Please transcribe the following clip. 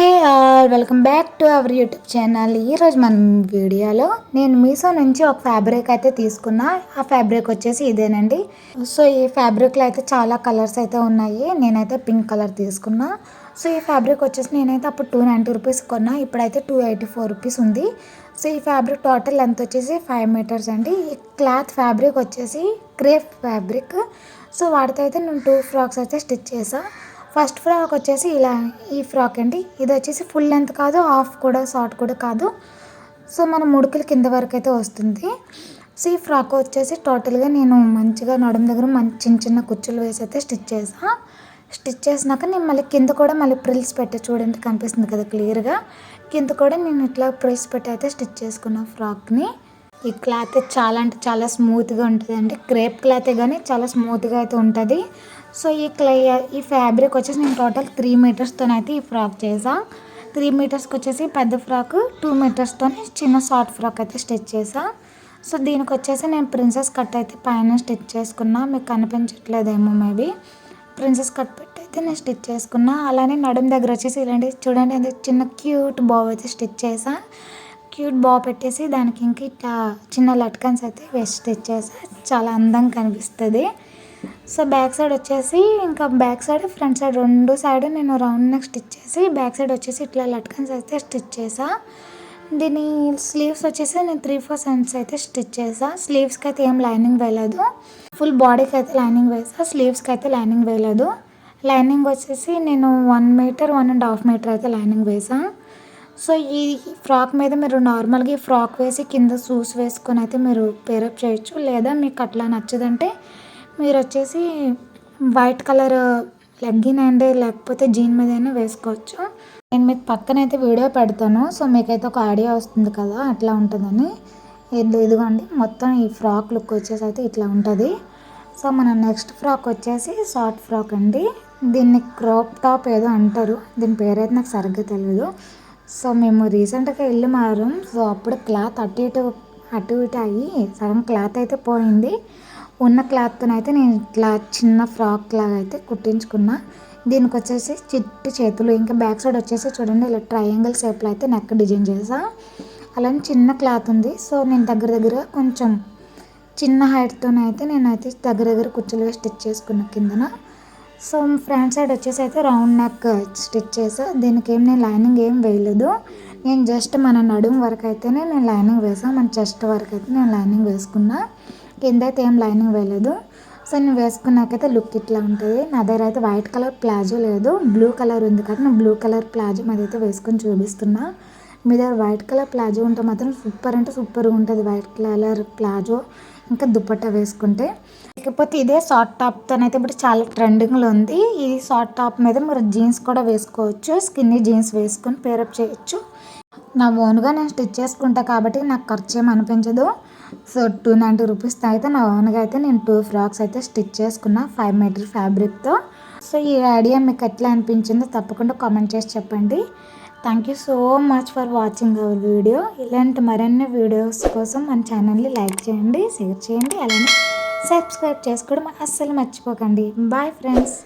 Hey all welcome back to our YouTube channel. ఈరోజు మన వీడియోలో నేను మీషో నుంచి ఒక ఫ్యాబ్రిక్ అయితే తీసుకున్నా. ఆ ఫ్యాబ్రిక్ వచ్చేసి ఇదేనండి. సో ఈ ఫ్యాబ్రిక్లో అయితే చాలా కలర్స్ అయితే ఉన్నాయి. నేనైతే పింక్ కలర్ తీసుకున్నా. సో ఈ ఫ్యాబ్రిక్ వచ్చేసి నేనైతే అప్పుడు 290 రూపీస్ కొన్నా. ఇప్పుడైతే 284 రూపీస్ ఉంది. సో ఈ ఫ్యాబ్రిక్ టోటల్ లెంత్ వచ్చేసి 5 మీటర్స్ అండి. ఈ క్లాత్ ఫ్యాబ్రిక్ వచ్చేసి క్రేప్ ఫ్యాబ్రిక్. సో వాటితో అయితే నేను 2 ఫ్రాక్స్ అయితే స్టిచ్ చేసాను. ఫస్ట్ ఫ్రాక్ వచ్చేసి ఇలా ఈ ఫ్రాక్ అండి. ఇది వచ్చేసి ఫుల్ లెంత్ కాదు, హాఫ్ కూడా షార్ట్ కూడా కాదు. సో మన ముడుకులు కింద వరకు అయితే వస్తుంది. సో ఈ ఫ్రాక్ వచ్చేసి టోటల్గా నేను మంచిగా నడుము దగ్గర చిన్న చిన్న కుచ్చులు వేసి అయితే స్టిచ్ చేసాను. స్టిచ్ చేసినాక నేను మళ్ళీ కింద కూడా మళ్ళీ ప్రిల్స్ పెట్టి చూడండి, కనిపిస్తుంది కదా క్లియర్గా. కింద కూడా నేను ఇట్లా ప్రిల్స్ పెట్టి అయితే స్టిచ్ చేసుకున్న ఫ్రాక్ని. ఈ క్లాత్ చాలా అంటే చాలా స్మూత్గా ఉంటుంది అండి. క్రేప్ క్లాతే కానీ చాలా స్మూత్గా అయితే ఉంటుంది. సో ఈ ఫ్యాబ్రిక్ వచ్చేసి నేను టోటల్ 3 మీటర్స్తో అయితే ఈ ఫ్రాక్ చేసాను. 3 మీటర్స్కి వచ్చేసి పెద్ద ఫ్రాక్, 2 మీటర్స్తో చిన్న షార్ట్ ఫ్రాక్ అయితే స్టిచ్ చేసాను. సో దీనికి వచ్చేసి నేను ప్రిన్సెస్ కట్ అయితే పైన స్టిచ్ చేసుకున్నా. మీకు కనిపించట్లేదేమో మేబీ. ప్రిన్సెస్ కట్ పెట్టి అయితే నేను స్టిచ్ చేసుకున్నా. అలానే నడుము దగ్గర వచ్చేసి ఇలాంటి చూడండి, అది చిన్న క్యూట్ బావ్ అయితే స్టిచ్ చేసాను. క్యూట్ బావ్ పెట్టేసి దానికి ఇంక ఇట్లా చిన్న లట్కన్స్ అయితే వేసి స్టిచ్ చేసాను. చాలా అందంగా కనిపిస్తుంది. సో బ్యాక్ సైడ్ వచ్చేసి ఇంకా బ్యాక్ సైడ్ ఫ్రంట్ సైడ్ రెండు సైడ్ నేను రౌండ్ నెక్ స్టిచ్ చేసి బ్యాక్ సైడ్ వచ్చేసి ఇట్లా లట్కన్స్ అయితే స్టిచ్ చేసా. దీని స్లీవ్స్ వచ్చేసి నేను 3/4 సెంట్స్ అయితే స్టిచ్ చేసా. స్లీవ్స్కి అయితే ఏం లైనింగ్ వేయలేదు. ఫుల్ బాడీకి అయితే లైనింగ్ వేసా, స్లీవ్స్కి అయితే లైనింగ్ వేయలేదు. లైనింగ్ వచ్చేసి నేను 1 మీటర్ 1.5 మీటర్ అయితే లైనింగ్ వేసా. సో ఈ ఫ్రాక్ మీద మీరు నార్మల్గా ఈ ఫ్రాక్ వేసి కింద షూస్ వేసుకొని అయితే మీరు పేరప్ చేయొచ్చు. లేదా మీకు అట్లా నచ్చదంటే మీరు వచ్చేసి వైట్ కలర్ లెగ్గిన్ అండ్ లేకపోతే జీన్ మీద అయినా వేసుకోవచ్చు. నేను మీకు పక్కనైతే వీడియో పెడతాను. సో మీకైతే ఒక ఐడియా వస్తుంది కదా అట్లా ఉంటుందని. ఇదిగోండి మొత్తం ఈ ఫ్రాక్ లుక్ వచ్చేసి అయితే ఇట్లా ఉంటుంది. సో మన నెక్స్ట్ ఫ్రాక్ వచ్చేసి షార్ట్ ఫ్రాక్ అండి. దీన్ని క్రాప్ టాప్ ఏదో అంటారు, దీని పేరైతే నాకు సరిగ్గా తెలియదు. సో మేము రీసెంట్గా ఇల్లు మారాం. సో అప్పుడు క్లాత్ అటు ఇటు అయ్యి సగం క్లాత్ అయితే పోయింది. ఉన్న క్లాత్తో అయితే నేను ఇట్లా చిన్న ఫ్రాక్ లాగా అయితే కుట్టించుకున్నా. దీనికి వచ్చేసి చిట్టి చేతులు, ఇంకా బ్యాక్ సైడ్ వచ్చేసి చూడండి ఇలా ట్రయాంగిల్ షేప్లో అయితే నెక్ డిజైన్ చేసా. అలానే చిన్న క్లాత్ ఉంది. సో నేను దగ్గర కొంచెం చిన్న హైట్తోనైతే నేనైతే దగ్గర కుచ్చులు వేసి స్టిచ్ చేసుకున్న కిందన. సో ఫ్రంట్ సైడ్ వచ్చేసి అయితే రౌండ్ నెక్ స్టిచ్ చేసా. దీనికి నేను లైనింగ్ ఏం వేయలేదు. నేను జస్ట్ మన నడుము వరకు అయితేనే నేను లైనింగ్ వేసాను. మన చెస్ట్ వరకు అయితే నేను లైనింగ్ వేసుకున్నా. కింద అయితే ఏం లైనింగ్ వేయలేదు. సో నేను వేసుకున్నాకైతే లుక్ ఇట్లా ఉంటుంది. నా దగ్గర అయితే వైట్ కలర్ ప్లాజో లేదు, బ్లూ కలర్ ఉంది కదా. నేను బ్లూ కలర్ ప్లాజో మీద అయితే వేసుకొని చూపిస్తున్నా. మీ దగ్గర వైట్ కలర్ ప్లాజో ఉంటే మాత్రం సూపర్ అంటే సూపర్గా ఉంటుంది. వైట్ కలర్ ప్లాజో ఇంకా దుపట్టా వేసుకుంటే. లేకపోతే ఇదే షార్ట్ టాప్తో అయితే ఇప్పుడు చాలా ట్రెండింగ్లో ఉంది. ఈ షార్ట్ టాప్ మీద మీరు జీన్స్ కూడా వేసుకోవచ్చు. స్కిన్నీ జీన్స్ వేసుకొని పేరప్ చేయొచ్చు. నా ఓన్గా నేను స్టిచ్ చేసుకుంటా కాబట్టి నాకు ఖర్చు ఏమి అనిపించదు. సో 290 రూపీస్తో అయితే నా ఓన్గా అయితే నేను 2 ఫ్రాక్స్ అయితే స్టిచ్ చేసుకున్నా 5 మీటర్ ఫ్యాబ్రిక్తో. సో ఈ ఐడియా మీకు ఎట్లా అనిపించిందో తప్పకుండా కామెంట్ చేసి చెప్పండి. Thank you so much for watching our video. ఇలాంటి మరిన్ని వీడియోస్ కోసం మన ఛానల్ని లైక్ చేయండి, షేర్ చేయండి, అలానే సబ్స్క్రైబ్ చేసుకోవడం అస్సలు మర్చిపోకండి. Bye friends.